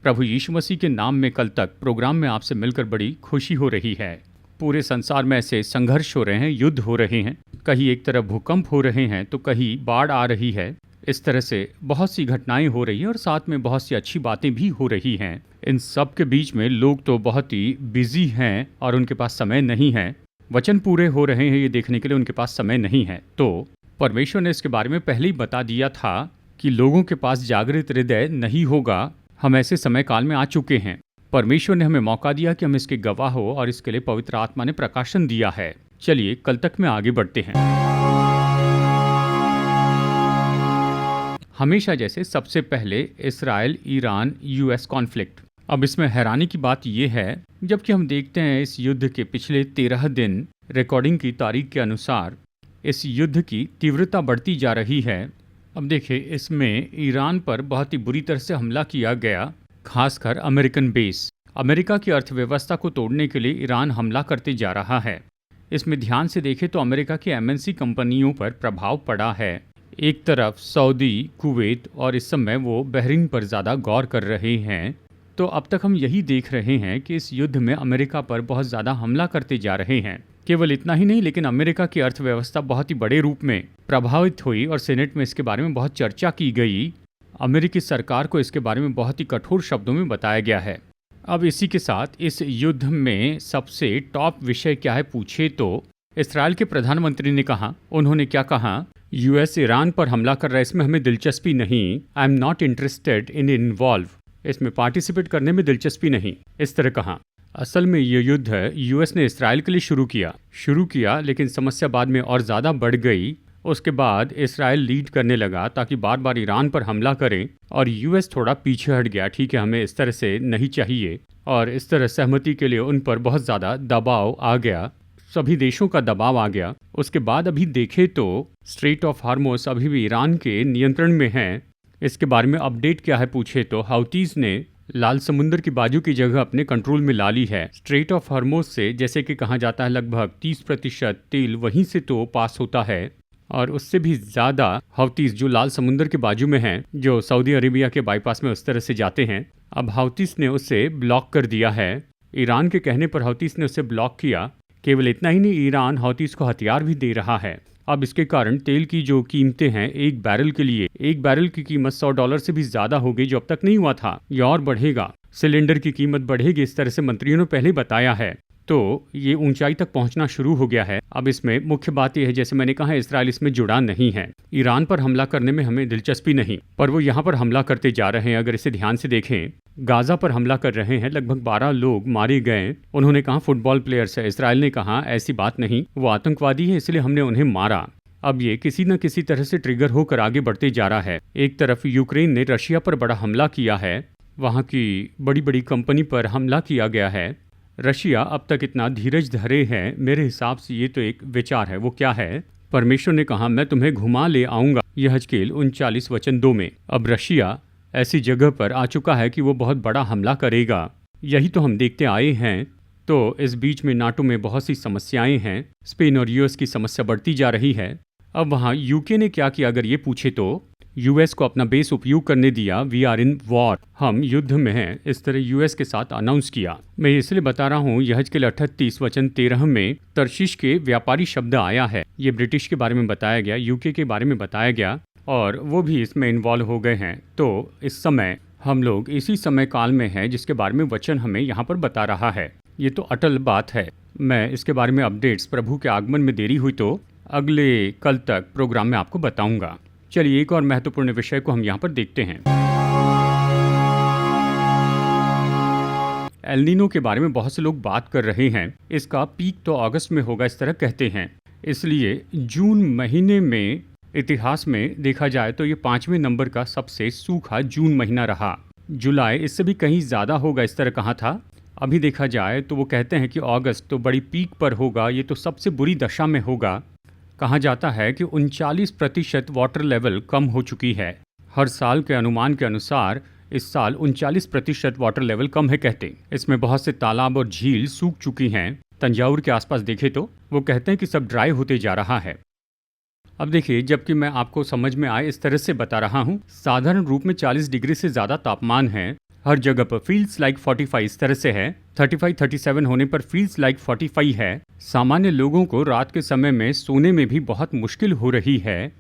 प्रभु यीशु मसीह के नाम में कल तक प्रोग्राम में आपसे मिलकर बड़ी खुशी हो रही है। पूरे संसार में ऐसे संघर्ष हो रहे हैं, युद्ध हो रहे हैं, कहीं एक तरफ भूकंप हो रहे हैं तो कहीं बाढ़ आ रही है। इस तरह से बहुत सी घटनाएं हो रही हैं और साथ में बहुत सी अच्छी बातें भी हो रही हैं। इन सब के बीच में लोग तो बहुत ही बिजी हैं और उनके पास समय नहीं है। वचन पूरे हो रहे हैं ये देखने के लिए उनके पास समय नहीं है। तो परमेश्वर ने इसके बारे में पहले ही बता दिया था कि लोगों के पास जागृत हृदय नहीं होगा। हम ऐसे समय काल में आ चुके हैं। परमेश्वर ने हमें मौका दिया कि हम इसके गवाह हो और इसके लिए पवित्र आत्मा ने प्रकाशन दिया है। चलिए कल तक में आगे बढ़ते हैं। हमेशा जैसे सबसे पहले इस्राइल ईरान यूएस कॉन्फ्लिक्ट। अब इसमें हैरानी की बात यह है, जबकि हम देखते हैं इस युद्ध के पिछले 13 दिन रिकॉर्डिंग की तारीख के अनुसार इस युद्ध की तीव्रता बढ़ती जा रही है। अब देखिए, इसमें ईरान पर बहुत ही बुरी तरह से हमला किया गया, खासकर अमेरिकन बेस। अमेरिका की अर्थव्यवस्था को तोड़ने के लिए ईरान हमला करते जा रहा है। इसमें ध्यान से देखें तो अमेरिका की एमएनसी कंपनियों पर प्रभाव पड़ा है। एक तरफ सऊदी, कुवैत और इस समय वो बहरीन पर ज़्यादा गौर कर रहे हैं। तो अब तक हम यही देख रहे हैं कि इस युद्ध में अमेरिका पर बहुत ज़्यादा हमला करते जा रहे हैं। केवल इतना ही नहीं, लेकिन अमेरिका की अर्थव्यवस्था बहुत ही बड़े रूप में प्रभावित हुई और सेनेट में इसके बारे में बहुत चर्चा की गई। अमेरिकी सरकार को इसके बारे में बहुत ही कठोर शब्दों में बताया गया है। अब इसी के साथ इस युद्ध में सबसे टॉप विषय क्या है पूछे तो इस्राएल के प्रधानमंत्री ने कहा, उन्होंने क्या कहा, यूएस ईरान पर हमला कर रहा है, इसमें हमें दिलचस्पी नहीं। I am not interested in involve, इसमें पार्टिसिपेट करने में दिलचस्पी नहीं, इस तरह कहा। असल में ये युद्ध यूएस ने इस्राएल के लिए शुरू किया, लेकिन समस्या बाद में और ज़्यादा बढ़ गई। उसके बाद इस्राएल लीड करने लगा ताकि बार बार ईरान पर हमला करें और यूएस थोड़ा पीछे हट गया। ठीक है, हमें इस तरह से नहीं चाहिए, और इस तरह सहमति के लिए उन पर बहुत ज़्यादा दबाव आ गया, सभी देशों का दबाव आ गया। उसके बाद अभी देखें तो स्ट्रेट ऑफ हार्मोस अभी भी ईरान के नियंत्रण में है। इसके बारे में अपडेट क्या है पूछे तो हाउतीज ने लाल समुंदर की बाजू की जगह अपने कंट्रोल में ला ली है। स्ट्रेट ऑफ हार्मोस से, जैसे कि कहा जाता है, लगभग 30% तेल वहीं से तो पास होता है, और उससे भी ज़्यादा हाउतीज जो लाल समुंदर के बाजू में हैं, जो सऊदी अरेबिया के बाईपास में उस तरह से जाते हैं, अब हाउतीज ने उसे ब्लॉक कर दिया है। ईरान के कहने पर हाउतीज ने उसे ब्लॉक किया। केवल इतना ही नहीं, ईरान हाउतीज को हथियार भी दे रहा है। अब इसके कारण तेल की जो कीमतें हैं, एक बैरल के लिए, एक बैरल की कीमत $100 से भी ज़्यादा हो गई, जो अब तक नहीं हुआ था। यह और बढ़ेगा, सिलेंडर की कीमत बढ़ेगी, इस तरह से मंत्रियों ने पहले बताया है। तो ये ऊंचाई तक पहुंचना शुरू हो गया है। अब इसमें मुख्य बात यह है, जैसे मैंने कहा, इस्राएल इसमें जुड़ा नहीं है। ईरान पर हमला करने में हमें दिलचस्पी नहीं, पर वो यहाँ पर हमला करते जा रहे हैं। अगर इसे ध्यान से देखें, गाजा पर हमला कर रहे हैं, लगभग 12 लोग मारे गए। उन्होंने कहा फुटबॉल प्लेयर्स है, इस्राएल ने कहा ऐसी बात नहीं, वो आतंकवादी है, इसलिए हमने उन्हें मारा। अब ये किसी न किसी तरह से ट्रिगर होकर आगे बढ़ते जा रहा है। एक तरफ यूक्रेन ने रशिया पर बड़ा हमला किया है, वहाँ की बड़ी बड़ी कंपनी पर हमला किया गया है। रशिया अब तक इतना धीरज धरे है, मेरे हिसाब से ये तो एक विचार है। वो क्या है, परमेश्वर ने कहा मैं तुम्हें घुमा ले आऊँगा, यहजकेल 39:2 में। अब रशिया ऐसी जगह पर आ चुका है कि वो बहुत बड़ा हमला करेगा। यही तो हम देखते आए हैं। तो इस बीच में नाटो में बहुत सी समस्याएं हैं, स्पेन और यूएस की समस्या बढ़ती जा रही है। अब वहाँ यूके ने क्या किया अगर ये पूछे तो, यूएस को अपना बेस उपयोग करने दिया। वी आर इन वॉर, हम युद्ध में हैं, इस तरह यूएस के साथ अनाउंस किया। मैं इसलिए बता रहा हूँ, यहजकेल 38:13 में तर्शीश के व्यापारी शब्द आया है। ये ब्रिटिश के बारे में बताया गया, यूके के बारे में बताया गया, और वो भी इसमें इन्वॉल्व हो गए हैं। तो इस समय हम लोग इसी समय काल में हैं जिसके बारे में वचन हमें यहाँ पर बता रहा है। ये तो अटल बात है। मैं इसके बारे में अपडेट्स, प्रभु के आगमन में देरी हुई तो अगले कल तक प्रोग्राम में आपको बताऊंगा। चलिए एक और महत्वपूर्ण विषय को हम यहाँ पर देखते हैं। एल नीनो के बारे में बहुत से लोग बात कर रहे हैं। इसका पीक तो अगस्त में होगा, इस तरह कहते हैं। इसलिए जून महीने में इतिहास में देखा जाए तो ये 5वें नंबर का सबसे सूखा जून महीना रहा। जुलाई इससे भी कहीं ज़्यादा होगा, इस तरह कहा था। अभी देखा जाए तो वो कहते हैं कि अगस्त तो बड़ी पीक पर होगा, ये तो सबसे बुरी दशा में होगा। कहा जाता है कि 39% वाटर लेवल कम हो चुकी है। हर साल के अनुमान के अनुसार इस साल 39% वाटर लेवल कम है कहते। इसमें बहुत से तालाब और झील सूख चुकी हैं। तंजावुर के आसपास देखे तो वो कहते हैं कि सब ड्राई होते जा रहा है। अब देखिए, जबकि मैं आपको समझ में आए इस तरह से बता रहा हूँ, साधारण रूप में 40 डिग्री से ज़्यादा तापमान है हर जगह पर फील्स लाइक 45 इस तरह से है, 35 37 होने पर फील्स लाइक 45 है। सामान्य लोगों को रात के समय में सोने में भी बहुत मुश्किल हो रही है।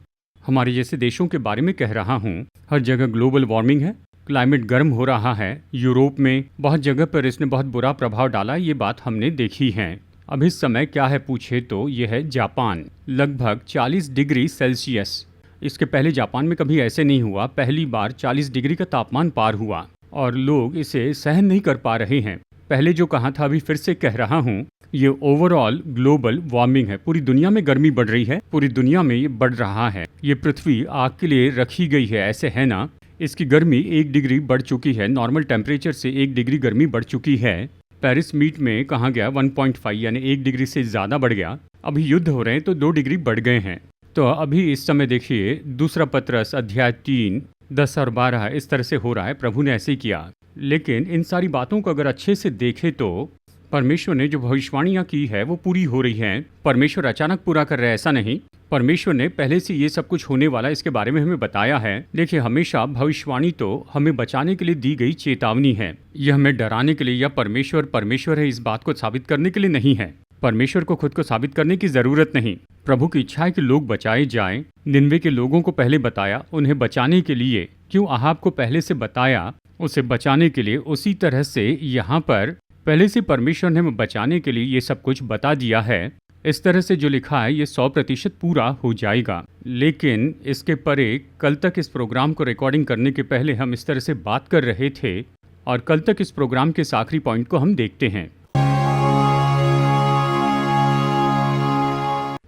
हमारे जैसे देशों के बारे में कह रहा हूँ, हर जगह ग्लोबल वार्मिंग है, क्लाइमेट गर्म हो रहा है। यूरोप में बहुत जगह पर इसने बहुत बुरा प्रभाव डाला, ये बात हमने देखी है। अब इस समय क्या है पूछे तो यह है जापान, लगभग 40 डिग्री सेल्सियस। इसके पहले जापान में कभी ऐसे नहीं हुआ, पहली बार 40 डिग्री का तापमान पार हुआ और लोग इसे सहन नहीं कर पा रहे हैं। पहले जो कहा था अभी फिर से कह रहा हूँ, ये ओवरऑल ग्लोबल वार्मिंग है। पूरी दुनिया में गर्मी बढ़ रही है, पूरी दुनिया में ये बढ़ रहा है। ये पृथ्वी आग के लिए रखी गई है, ऐसे है ना। इसकी गर्मी 1 डिग्री बढ़ चुकी है, नॉर्मल टेम्परेचर से 1 डिग्री गर्मी बढ़ चुकी है। पेरिस मीट में कहा गया 1.5 यानी 1 डिग्री से ज़्यादा बढ़ गया। अभी युद्ध हो रहे हैं तो 2 डिग्री बढ़ गए हैं। तो अभी इस समय देखिए, दूसरा पत्रस अध्याय 3 10 और 12 इस तरह से हो रहा है। प्रभु ने ऐसे ही किया। लेकिन इन सारी बातों को अगर अच्छे से देखें तो परमेश्वर ने जो भविष्यवाणियाँ की है वो पूरी हो रही हैं। परमेश्वर अचानक पूरा कर रहा है, ऐसा नहीं। परमेश्वर ने पहले से ये सब कुछ होने वाला इसके बारे में हमें बताया है। देखिए, हमेशा भविष्यवाणी तो हमें बचाने के लिए दी गई चेतावनी है, यह हमें डराने के लिए या परमेश्वर है इस बात को साबित करने के लिए नहीं है। परमेश्वर को खुद को साबित करने की जरूरत नहीं। प्रभु की इच्छा है कि लोग बचाए जाएं। निनवे के लोगों को पहले बताया, उन्हें बचाने के लिए। क्यों अहाब को पहले से बताया? उसे बचाने के लिए। उसी तरह से यहाँ पर पहले से परमेश्वर ने हमें बचाने के लिए ये सब कुछ बता दिया है। इस तरह से जो लिखा है ये 100% पूरा हो जाएगा। लेकिन इसके परे कल तक इस प्रोग्राम को रिकॉर्डिंग करने के पहले हम इस तरह से बात कर रहे थे और कल तक इस प्रोग्राम के इस आखिरी पॉइंट को हम देखते हैं।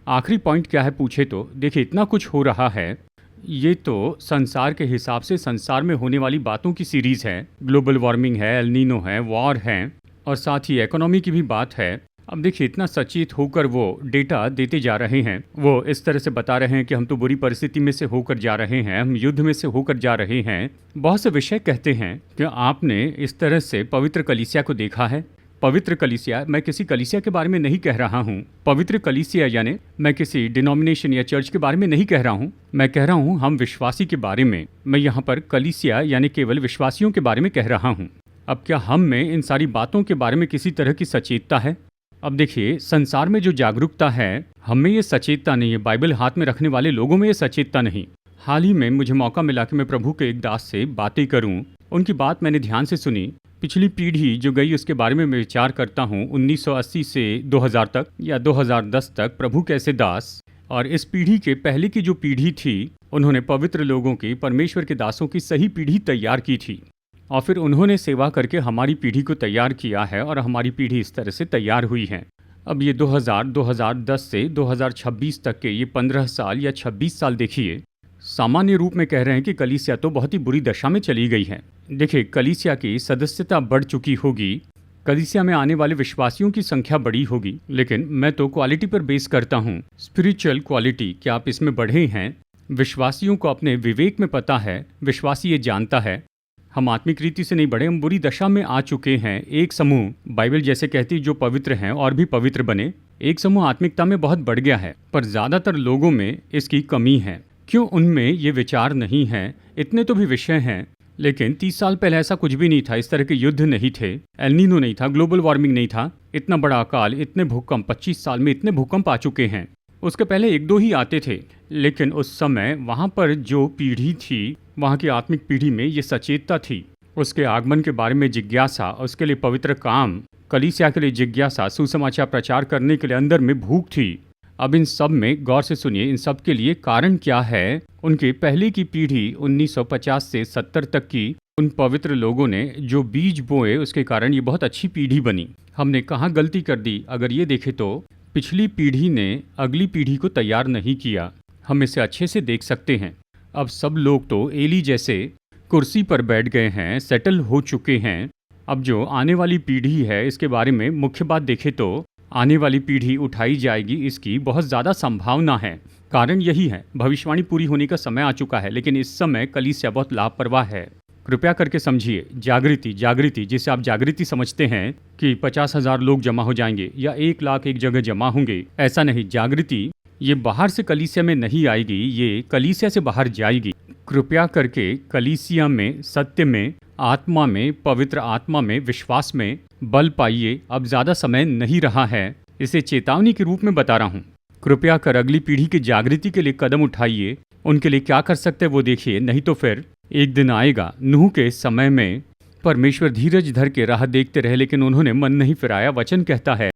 आखिरी पॉइंट क्या है पूछे तो देखिए, इतना कुछ हो रहा है। ये तो संसार के हिसाब से संसार में होने वाली बातों की सीरीज है। ग्लोबल वार्मिंग है, एल नीनो है, वॉर है और साथ ही इकोनॉमी की भी बात है। अब देखिए, इतना सचेत होकर वो डेटा देते जा रहे हैं। वो इस तरह से बता रहे हैं कि हम तो बुरी परिस्थिति में से होकर जा रहे हैं, हम युद्ध में से होकर जा रहे हैं। बहुत से विषय कहते हैं कि आपने इस तरह से पवित्र कलीसिया को देखा है। पवित्र कलीसिया, मैं किसी कलीसिया के बारे में नहीं कह रहा हूँ। पवित्र कलीसिया यानी मैं किसी डिनोमिनेशन या चर्च के बारे में नहीं कह रहा हूँ। मैं कह रहा हूँ हम विश्वासी के बारे में। मैं यहाँ पर कलीसिया यानी केवल विश्वासियों के बारे में कह रहा हूँ। अब क्या हम में इन सारी बातों के बारे में किसी तरह की सचेतता है? अब देखिए, संसार में जो जागरूकता है, हम में ये सचेतता नहीं है। बाइबल हाथ में रखने वाले लोगों में ये सचेतता नहीं। हाल ही में मुझे मौका मिला कि मैं प्रभु के एक दास से बातें करूं। उनकी बात मैंने ध्यान से सुनी। पिछली पीढ़ी जो गई उसके बारे में मैं विचार करता हूं। 1980 से 2000 तक या 2010 तक प्रभु कैसे दास, और इस पीढ़ी के पहले की जो पीढ़ी थी, उन्होंने पवित्र लोगों की, परमेश्वर के दासों की सही पीढ़ी तैयार की थी और फिर उन्होंने सेवा करके हमारी पीढ़ी को तैयार किया है और हमारी पीढ़ी इस तरह से तैयार हुई है। अब ये 2010 से 2026 तक के ये 15 साल या 26 साल देखिए, सामान्य रूप में कह रहे हैं कि कलीसिया तो बहुत ही बुरी दशा में चली गई है। देखिए, कलीसिया की सदस्यता बढ़ चुकी होगी, कलीसिया में आने वाले विश्वासियों की संख्या बड़ी होगी, लेकिन मैं तो क्वालिटी पर बेस करता हूँ। स्पिरिचुअल क्वालिटी, क्या आप इसमें बढ़े हैं? विश्वासियों को अपने विवेक में पता है, विश्वासी ये जानता है हम आत्मिक रीति से नहीं बढ़े, हम बुरी दशा में आ चुके हैं। एक समूह, बाइबल जैसे कहती है, जो पवित्र हैं और भी पवित्र बने। एक समूह आत्मिकता में बहुत बढ़ गया है, पर ज़्यादातर लोगों में इसकी कमी है। क्यों उनमें ये विचार नहीं है? इतने तो भी विषय हैं, लेकिन 30 साल पहले ऐसा कुछ भी नहीं था। इस तरह के युद्ध नहीं थे, एल नीनो नहीं था, ग्लोबल वार्मिंग नहीं था, इतना बड़ा अकाल, इतने भूकंप। 25 साल में इतने भूकंप आ चुके हैं। उसके पहले 1-2 ही आते थे, लेकिन उस समय वहाँ पर जो पीढ़ी थी, वहाँ की आत्मिक पीढ़ी में ये सचेतता थी। उसके आगमन के बारे में जिज्ञासा, उसके लिए पवित्र काम, कलीसिया के लिए जिज्ञासा, सुसमाचार प्रचार करने के लिए अंदर में भूख थी। अब इन सब में गौर से सुनिए, इन सब के लिए कारण क्या है? उनके पहले की पीढ़ी 1950 से 70 तक की उन पवित्र लोगों ने जो बीज बोए, उसके कारण ये बहुत अच्छी पीढ़ी बनी। हमने कहाँ गलती कर दी? अगर ये देखे तो पिछली पीढ़ी ने अगली पीढ़ी को तैयार नहीं किया। हम इसे अच्छे से देख सकते हैं। अब सब लोग तो एली जैसे कुर्सी पर बैठ गए हैं, सेटल हो चुके हैं। अब जो आने वाली पीढ़ी है, इसके बारे में मुख्य बात देखें तो आने वाली पीढ़ी उठाई जाएगी, इसकी बहुत ज़्यादा संभावना है। कारण यही है, भविष्यवाणी पूरी होने का समय आ चुका है, लेकिन इस समय कलीसिया बहुत लापरवाह है। कृपया करके समझिए, जागृति जिसे आप जागृति समझते हैं कि 50,000 लोग जमा हो जाएंगे या 1 लाख एक जगह जमा होंगे, ऐसा नहीं। जागृति ये बाहर से कलीसिया में नहीं आएगी, ये कलीसिया से बाहर जाएगी। कृपया करके कलीसिया में, सत्य में आत्मा में, पवित्र आत्मा में, विश्वास में बल पाइए, अब ज़्यादा समय नहीं रहा है। इसे चेतावनी के रूप में बता रहा हूँ। कृपया कर अगली पीढ़ी की जागृति के लिए कदम उठाइए। उनके लिए क्या कर सकते हैं वो देखिए, नहीं तो फिर एक दिन आएगा। नूह के समय में परमेश्वर धीरज धर के राह देखते रहे, लेकिन उन्होंने मन नहीं फिराया। वचन कहता है